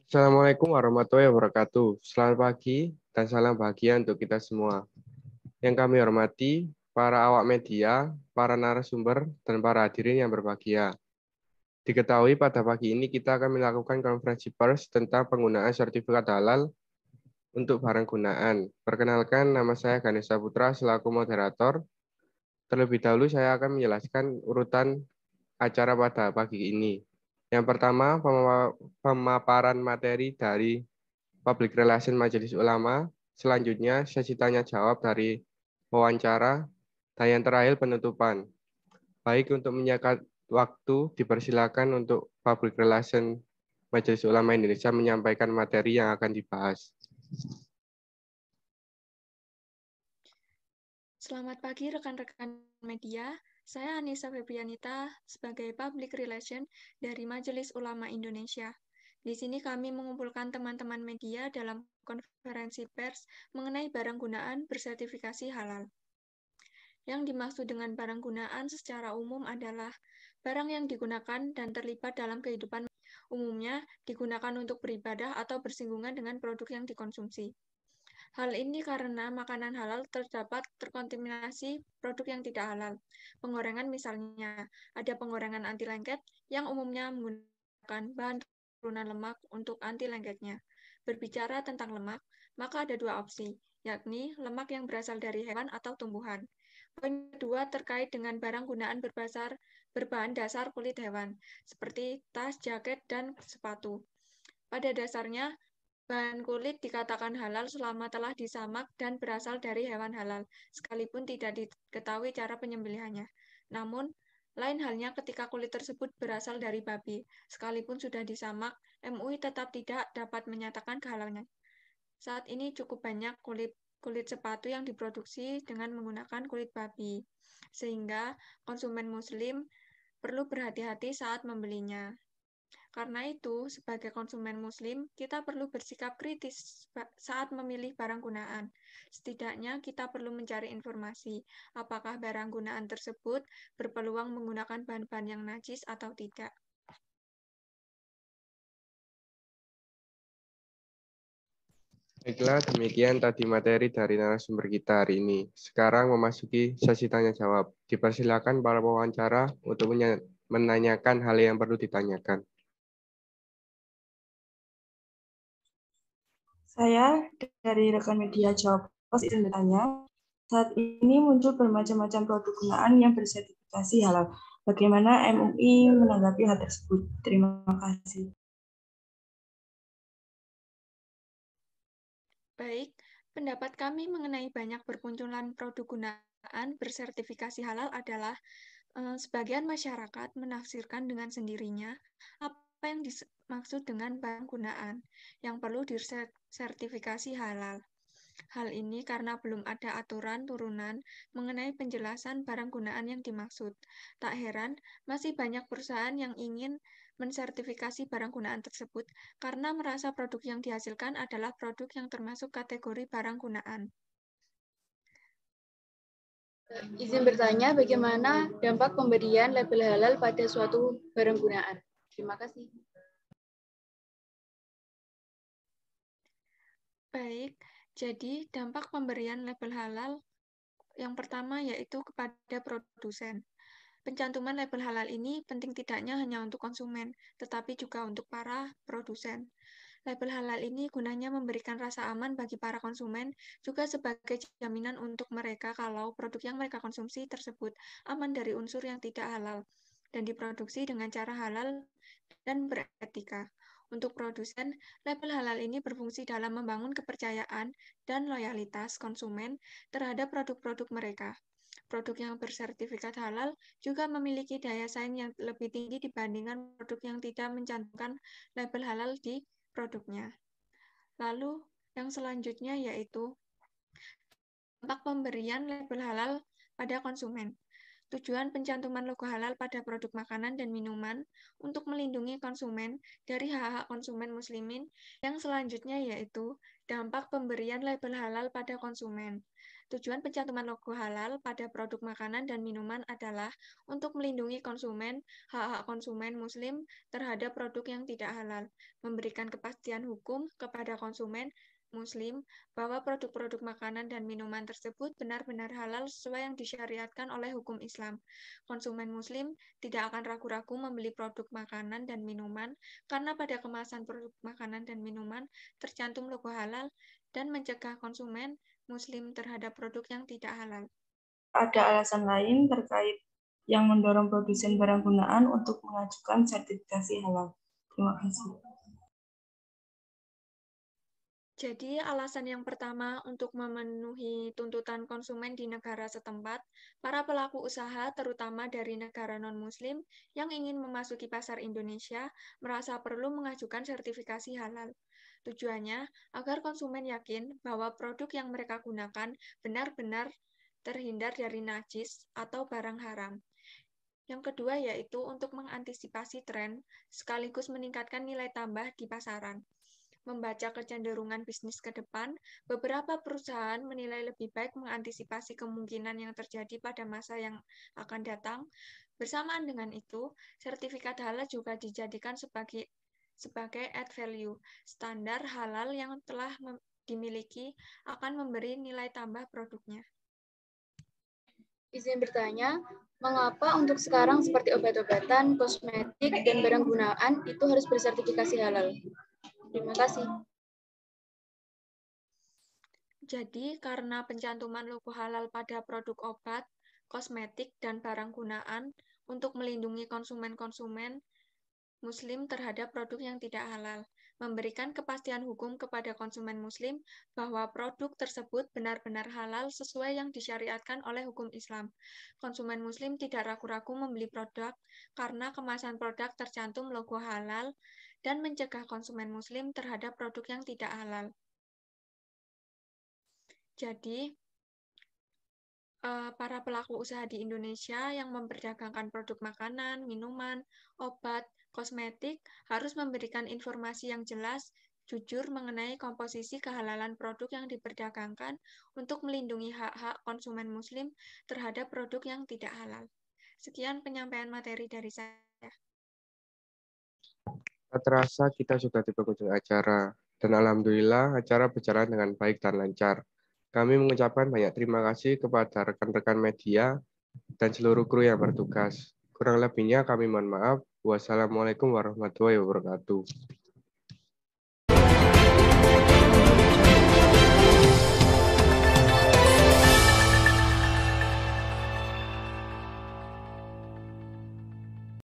Assalamualaikum warahmatullahi wabarakatuh. Selamat pagi dan salam bahagia untuk kita semua. Yang kami hormati, para awak media, para narasumber, dan para hadirin yang berbahagia. Diketahui pada pagi ini kita akan melakukan konferensi pers tentang penggunaan sertifikat halal untuk barang gunaan. Perkenalkan, nama saya Ganesha Putra selaku moderator. Terlebih dahulu saya akan menjelaskan urutan acara pada pagi ini. Yang pertama, pemaparan materi dari Public Relation Majelis Ulama. Selanjutnya, sesi tanya jawab dari wawancara. Dan yang terakhir, penutupan. Baik, untuk menyiapkan waktu, dipersilakan untuk Public Relation Majelis Ulama Indonesia menyampaikan materi yang akan dibahas. Selamat pagi rekan-rekan media, saya Anissa Febrianita sebagai Public Relation dari Majelis Ulama Indonesia. Di sini kami mengumpulkan teman-teman media dalam konferensi pers mengenai barang gunaan bersertifikasi halal. Yang dimaksud dengan barang gunaan secara umum adalah barang yang digunakan dan terlibat dalam kehidupan umumnya digunakan untuk beribadah atau bersinggungan dengan produk yang dikonsumsi. Hal ini karena makanan halal terdapat terkontaminasi produk yang tidak halal. Penggorengan misalnya, ada penggorengan anti lengket yang umumnya menggunakan bahan turunan lemak untuk anti lengketnya. Berbicara tentang lemak, maka ada dua opsi, yakni lemak yang berasal dari hewan atau tumbuhan. Poin kedua terkait dengan barang gunaan berbahan dasar kulit hewan, seperti tas, jaket, dan sepatu. Pada dasarnya, bahan kulit dikatakan halal selama telah disamak dan berasal dari hewan halal, sekalipun tidak diketahui cara penyembelihannya. Namun, lain halnya ketika kulit tersebut berasal dari babi. Sekalipun sudah disamak, MUI tetap tidak dapat menyatakan kehalalannya. Saat ini cukup banyak kulit sepatu yang diproduksi dengan menggunakan kulit babi, sehingga konsumen muslim perlu berhati-hati saat membelinya. Karena itu, sebagai konsumen muslim, kita perlu bersikap kritis saat memilih barang gunaan. Setidaknya kita perlu mencari informasi, apakah barang gunaan tersebut berpeluang menggunakan bahan-bahan yang najis atau tidak. Baiklah, demikian tadi materi dari narasumber kita hari ini. Sekarang memasuki sesi tanya jawab. Dipersilakan para pewawancara untuk menanyakan hal yang perlu ditanyakan. Saya dari rekan media Jawa Pos izin bertanya, saat ini muncul bermacam-macam produk gunaan yang bersertifikasi halal. Bagaimana MUI menanggapi hal tersebut? Terima kasih. Baik, pendapat kami mengenai banyak bermunculan produk gunaan bersertifikasi halal adalah sebagian masyarakat menafsirkan dengan sendirinya apa yang dimaksud dengan barang gunaan yang perlu disertifikasi halal. Hal ini karena belum ada aturan turunan mengenai penjelasan barang gunaan yang dimaksud. Tak heran, masih banyak perusahaan yang ingin mensertifikasi barang gunaan tersebut karena merasa produk yang dihasilkan adalah produk yang termasuk kategori barang gunaan. Izin bertanya, bagaimana dampak pemberian label halal pada suatu barang gunaan? Terima kasih. Baik, jadi dampak pemberian label halal yang pertama yaitu kepada produsen. Pencantuman label halal ini penting tidaknya hanya untuk konsumen, tetapi juga untuk para produsen. Label halal ini gunanya memberikan rasa aman bagi para konsumen, juga sebagai jaminan untuk mereka kalau produk yang mereka konsumsi tersebut aman dari unsur yang tidak halal dan diproduksi dengan cara halal dan beretika. Untuk produsen, label halal ini berfungsi dalam membangun kepercayaan dan loyalitas konsumen terhadap produk-produk mereka. Produk yang bersertifikat halal juga memiliki daya saing yang lebih tinggi dibandingkan produk yang tidak mencantumkan label halal di produknya. Lalu, yang selanjutnya yaitu dampak pemberian label halal pada konsumen. Tujuan pencantuman logo halal pada produk makanan dan minuman untuk melindungi konsumen dari hak-hak konsumen muslimin. Yang selanjutnya yaitu Dampak pemberian label halal pada konsumen. Tujuan pencantuman logo halal pada produk makanan dan minuman adalah untuk melindungi konsumen, hak-hak konsumen Muslim terhadap produk yang tidak halal, memberikan kepastian hukum kepada konsumen Muslim bahwa produk-produk makanan dan minuman tersebut benar-benar halal sesuai yang disyariatkan oleh hukum Islam. Konsumen Muslim tidak akan ragu-ragu membeli produk makanan dan minuman karena pada kemasan produk makanan dan minuman tercantum logo halal dan mencegah konsumen Muslim terhadap produk yang tidak halal. Ada alasan lain terkait yang mendorong produsen barang gunaan untuk mengajukan sertifikasi halal. Terima kasih. Jadi, alasan yang pertama untuk memenuhi tuntutan konsumen di negara setempat, para pelaku usaha, terutama dari negara non-Muslim, yang ingin memasuki pasar Indonesia, merasa perlu mengajukan sertifikasi halal. Tujuannya, agar konsumen yakin bahwa produk yang mereka gunakan benar-benar terhindar dari najis atau barang haram. Yang kedua yaitu untuk mengantisipasi tren, sekaligus meningkatkan nilai tambah di pasaran. Membaca kecenderungan bisnis ke depan, beberapa perusahaan menilai lebih baik mengantisipasi kemungkinan yang terjadi pada masa yang akan datang. Bersamaan dengan itu, sertifikat halal juga dijadikan sebagai add value. Standar halal yang telah dimiliki akan memberi nilai tambah produknya. Izin bertanya, mengapa untuk sekarang seperti obat-obatan, kosmetik, dan barang gunaan itu harus bersertifikasi halal? Terima kasih. Jadi, karena pencantuman logo halal pada produk obat, kosmetik, dan barang gunaan untuk melindungi konsumen-konsumen Muslim terhadap produk yang tidak halal, memberikan kepastian hukum kepada konsumen Muslim bahwa produk tersebut benar-benar halal sesuai yang disyariatkan oleh hukum Islam. Konsumen Muslim tidak ragu-ragu membeli produk karena kemasan produk tercantum logo halal dan mencegah konsumen Muslim terhadap produk yang tidak halal. Jadi, para pelaku usaha di Indonesia yang memperdagangkan produk makanan, minuman, obat, kosmetik harus memberikan informasi yang jelas, jujur mengenai komposisi kehalalan produk yang diperdagangkan untuk melindungi hak-hak konsumen Muslim terhadap produk yang tidak halal. Sekian penyampaian materi dari saya. Tak terasa kita sudah di penghujung acara, dan alhamdulillah acara berjalan dengan baik dan lancar. Kami mengucapkan banyak terima kasih kepada rekan-rekan media dan seluruh kru yang bertugas. Kurang lebihnya kami mohon maaf. Wassalamualaikum warahmatullahi wabarakatuh.